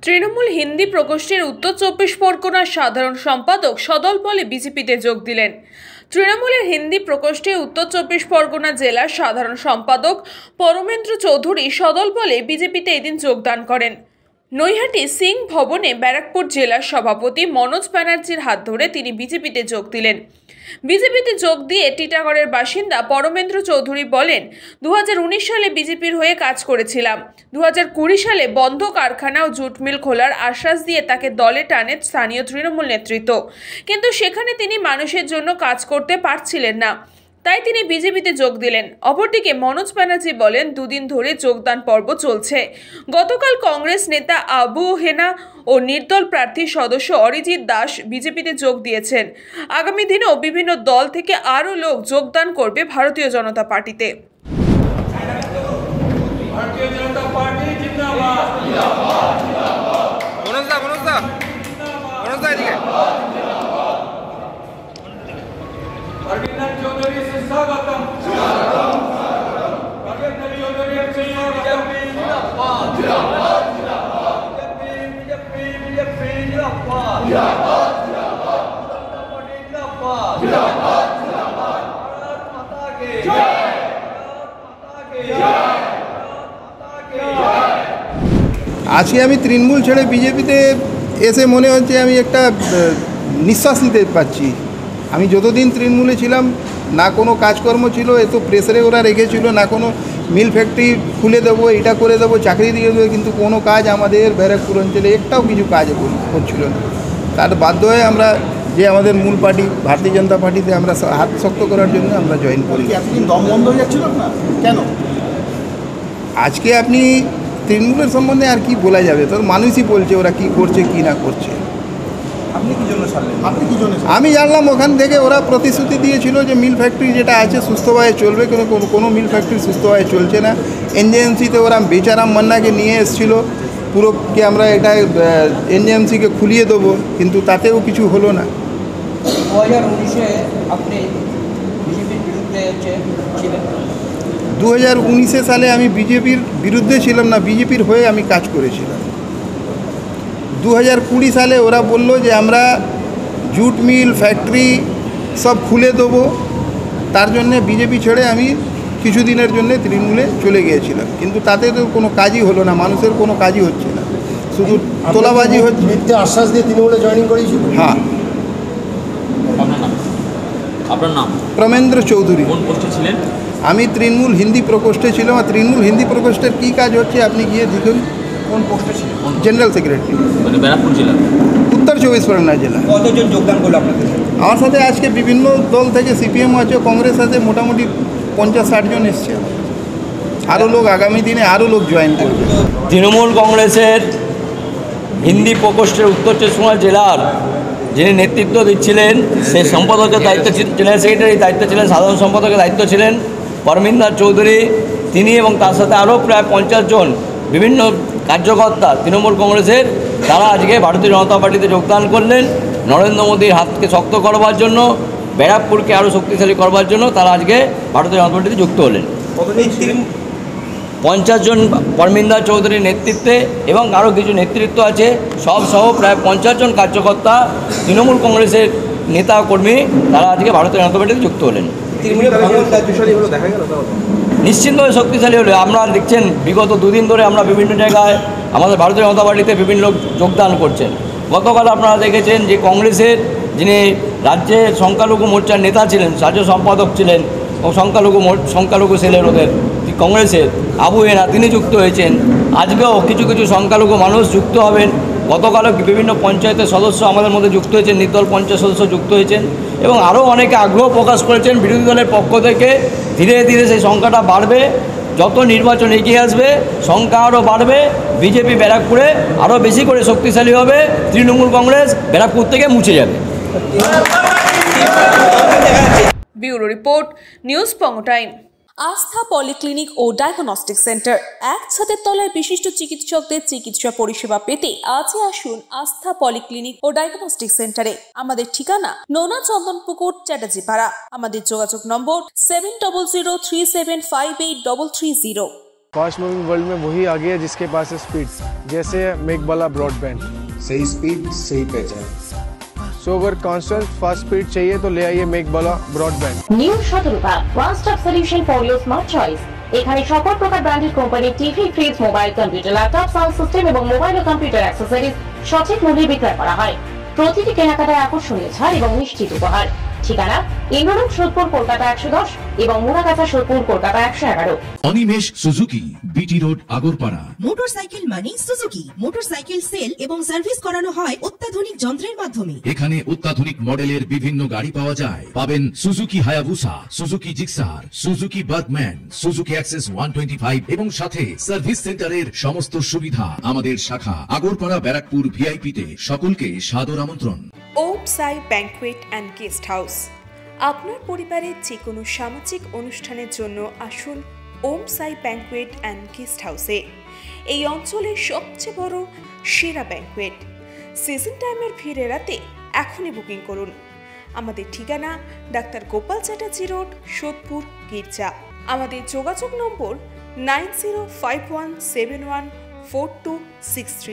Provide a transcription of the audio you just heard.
তৃণমূল হিন্দি প্রকোষ্ঠের উত্তর চব্বিশ পরগনার সাধারণ সম্পাদক সদল বলে বিজেপিতে যোগ দিলেন। তৃণমূলের হিন্দি প্রকোষ্ঠে উত্তর চব্বিশ পরগনা জেলার সাধারণ সম্পাদক পরমেন্দ্র চৌধুরী সদল বলে বিজেপিতে এদিন যোগদান করেন। নৈহাটি সিং ভবনে ব্যারাকপুর জেলার সভাপতি মনোজ ব্যানার্জির হাত ধরে তিনি বিজেপিতে যোগ দিলেন। বিজেপিতে যোগ দিয়ে টিটাগড়ের বাসিন্দা পরমেন্দ্র চৌধুরী বলেন, 2019 সালে বিজেপির হয়ে কাজ করেছিলাম। 2020 সালে বন্ধ কারখানা ও জুট মিল খোলার আশ্বাস দিয়ে তাকে দলে টানে স্থানীয় তৃণমূল নেতৃত্ব, কিন্তু সেখানে তিনি মানুষের জন্য কাজ করতে পারছিলেন না, তাই তিনি বিজেপিতে যোগ দিলেন। অপরদিকে মনোজ ব্যানার্জি বলেন, দুদিন ধরে যোগদান পর্ব চলছে। গতকাল কংগ্রেস নেতা আবু হেনা ও নির্দল প্রার্থী সদস্য অরিজিৎ দাস বিজেপিতে যোগ দিয়েছেন। আগামী দিনেও বিভিন্ন দল থেকে আরও লোক যোগদান করবে ভারতীয় জনতা পার্টিতে। चौधरी से स्वागतम। আজকে আমি তৃণমূল ছেড়ে বিজেপিতে এসে মনে হচ্ছে আমি একটা নিঃশ্বাস নিতে পারছি। আমি যতদিন তৃণমূলে ছিলাম না কোনো কাজকর্ম ছিল, এত প্রেসারে ওরা রেখেছিল, না কোনো মিল ফ্যাক্টরি খুলে দেবো, এটা করে দেবো, চাকরি দিয়ে দেবো, কিন্তু কোনো কাজ আমাদের ব্যারাকপুর অঞ্চলে একটাও কিছু কাজ করছিল না। তার বাধ্য হয়ে আমরা যে আমাদের মূল পার্টি ভারতীয় জনতা পার্টিতে আমরা হাত শক্ত করার জন্য আমরা জয়েন করি। এতদিন দম বন্ধ হয়ে যাচ্ছিল না কেন? আজকে আপনি তৃণমূলের সম্বন্ধে আর কি বলা যাবে, তো মানুষই বলছে ওরা কি করছে কি না করছে। আপনি কি জন্য ছাড়লেন? আপনি কি জন্য? আমি জানলাম ওখান থেকে ওরা প্রতিশ্রুতি দিয়েছিল যে মিল ফ্যাক্টরি যেটা আছে সুস্থভাবে চলবে, কোনো মিল ফ্যাক্টরি সুস্থভাবে চলছে না। এনজেএমসিতে ওরা বেচারাম মান্নাকে নিয়ে এসেছিলো পুরোকে আমরা এটা এনজেএমসিকে খুলিয়ে দেবো, কিন্তু তাতেও কিছু হলো না। 2019-এ আপনি বিজেপির বিরুদ্ধে ছিলেন। 2019 সালে আমি বিজেপির বিরুদ্ধে ছিলাম না, বিজেপির হয়ে আমি কাজ করেছিলাম। 2020 সালে ওরা বললো যে আমরা জুট মিল ফ্যাক্টরি সব খুলে দেবো, তার জন্যে বিজেপি ছেড়ে আমি কিছুদিনের জন্য তৃণমূলে চলে গিয়েছিলাম, কিন্তু তাতে তো কোনো কাজই হলো না, মানুষের কোনো কাজই হচ্ছে না, শুধু তোলাবাজি হচ্ছে। মিথ্যে আশ্বাস দিয়ে তৃণমূলে জয়েনিং করেছিল। হ্যাঁ। আপনার নাম? প্রমেন্দ্র চৌধুরী। কোন পোস্টে ছিলেন? আমি তৃণমূল হিন্দি প্রকোষ্ঠে ছিলাম। আর তৃণমূল হিন্দি প্রকোষ্ঠের কী কাজ হচ্ছে আপনি গিয়ে দেখুন। কোন পোস্টে ছিলেন? জেনারেল সেক্রেটারি, মানে ব্যারাকপুর জেলা, উত্তর চব্বিশ পরগনা জেলা। কতজন যোগদান করলো আপনাদের? আমার সাথে আজকে বিভিন্ন দল থেকে সিপিএম আছে, কংগ্রেস আছে, মোটামুটি 50-60 জন এসছে। আরও লোক আগামী দিনে আরও লোক জয়েন করবে। তৃণমূল কংগ্রেসের হিন্দি প্রকোষ্ঠের উত্তর চব্বিশ পরগনা জেলার যিনি নেতৃত্ব দিচ্ছিলেন, সেই সম্পাদকের দায়িত্ব জেনারেল সেক্রেটারির দায়িত্ব ছিলেন, সাধারণ সম্পাদকের দায়িত্ব ছিলেন পরমিন্দর চৌধুরী। তিনি এবং তার সাথে আরও প্রায় 50 জন বিভিন্ন কার্যকর্তা তৃণমূল কংগ্রেসের, তারা আজকে ভারতীয় জনতা পার্টিতে যোগদান করলেন। নরেন্দ্র মোদীর হাতকে শক্ত করবার জন্য, ব্যারাকপুরকে আরও শক্তিশালী করবার জন্য তারা আজকে ভারতীয় জনতা পার্টিতে যুক্ত হলেন। 50 জন পরমিন্দর চৌধুরীর নেতৃত্বে এবং আরও কিছু নেতৃত্ব আছে, সব সহ প্রায় 50 জন কার্যকর্তা তৃণমূল কংগ্রেসের নেতা কর্মী, তারা আজকে ভারতীয় জনতা পার্টিতে যুক্ত হলেন। নিশ্চিতভাবে শক্তিশালী হলে আমরা দেখছেন বিগত 2 দিন ধরে আমরা বিভিন্ন জায়গায় আমাদের ভারতীয় জনতা পার্টিতে বিভিন্ন লোক যোগদান করছেন। গতকাল আপনারা দেখেছেন যে কংগ্রেসের যিনি রাজ্যের সংখ্যালঘু মোর্চার নেতা ছিলেন, রাজ্য সম্পাদক ছিলেন ও সংখ্যালঘু সেলের ওদের কংগ্রেসের আবু হেনা, তিনি যুক্ত হয়েছেন। আজকেও কিছু কিছু সংখ্যালঘু মানুষ যুক্ত হবেন। গতকালও বিভিন্ন পঞ্চায়েতের সদস্য আমাদের মধ্যে যুক্ত হয়েছেন, নির্দল পঞ্চায়েত সদস্য যুক্ত হয়েছেন এবং আরও অনেকে আগ্রহ প্রকাশ করেছেন বিরোধী দলের পক্ষ থেকে। ধীরে ধীরে সেই সংখ্যাটা বাড়বে, যত নির্বাচন এগিয়ে আসবে সংখ্যা আরও বাড়বে। বিজেপি ব্যারাকপুরে আরও বেশি করে শক্তিশালী হবে, তৃণমূল কংগ্রেস ব্যারাকপুর থেকে মুছে যাবে। ব্যুরো রিপোর্ট, নিউজ পঙ্গ টাইম। আস্থা পলিক্লিনিক ও ডায়াগনস্টিক সেন্টার, এক ছাদের তলায় বিশিষ্ট চিকিৎসকদের চিকিৎসা পরিষেবা পেতে আজই আসুন আস্থা পলিক্লিনিক ও ডায়াগনস্টিক সেন্টারে। আমাদের ঠিকানা নোনা চন্দনপুকুর, চ্যাটার্জিপাড়া। আমাদের যোগাযোগ নম্বর 7003758330। फास्ट मूविंग वर्ल्ड में वही आगे है जिसके पास है स्पीड, जैसे मेघबाला ब्रॉडबैंड। सही स्पीड सही पहचान। सो अगर कॉन्स्टेंट फास्ट स्पीड चाहिए तो ले आइए Meghbala broadband. New Shatarupa one stop solution for your smart choice. এখানে সকল প্রকার ব্র্যান্ডেড কোম্পানির TV, fridge, mobile, computer, laptop, sound system এবং মোবাইল ও কম্পিউটার অ্যাক্সেসরিজ সঠিক মূল্যে বিক্রয় করা হয়। প্রতিটি কেনাকাটায় আকর্ষণীয় ছাড় এবং নিশ্চিত উপহার। ঠিকানা ইন্দ্রলোক সোদপুর কলকাতা 110 এবং Muragachha Sodepur Kolkata 111। Animesh Suzuki, BT road, Agarpara. Motorcycle মানে সুজুকি। মোটরসাইকেল সেল এবং সার্ভিস করানো হয় অত্যাধুনিক যন্ত্রের মাধ্যমে। এখানে অত্যাধুনিক মডেলের বিভিন্ন গাড়ি পাওয়া যায়। পাবেন Suzuki Hayabusa, Suzuki Gixxer, Suzuki Bergman, Suzuki access 125 এবং সাথে সার্ভিস সেন্টারের সমস্ত সুবিধা। আমাদের শাখা আগরপাড়া ব্যারাকপুর ভিআইপি তে। সকলকে সাদর আমন্ত্রণ। ওম সাই ব্যাংকুয়েট অ্যান্ড গেস্ট হাউস। আপনার পরিবারের যে কোনো সামাজিক অনুষ্ঠানের জন্য আসুন ওম সাই ব্যাংকুয়েট অ্যান্ড গেস্ট হাউসে। এই অঞ্চলের সবচেয়ে বড় সেরা ব্যাংকুয়েট। সিজন টাইমের ভিড় এড়াতে এখনই বুকিং করুন। আমাদের ঠিকানা ডাক্তার গোপাল চ্যাটার্জি রোড, সোদপুর, গির্জা। আমাদের যোগাযোগ নম্বর 9051714263।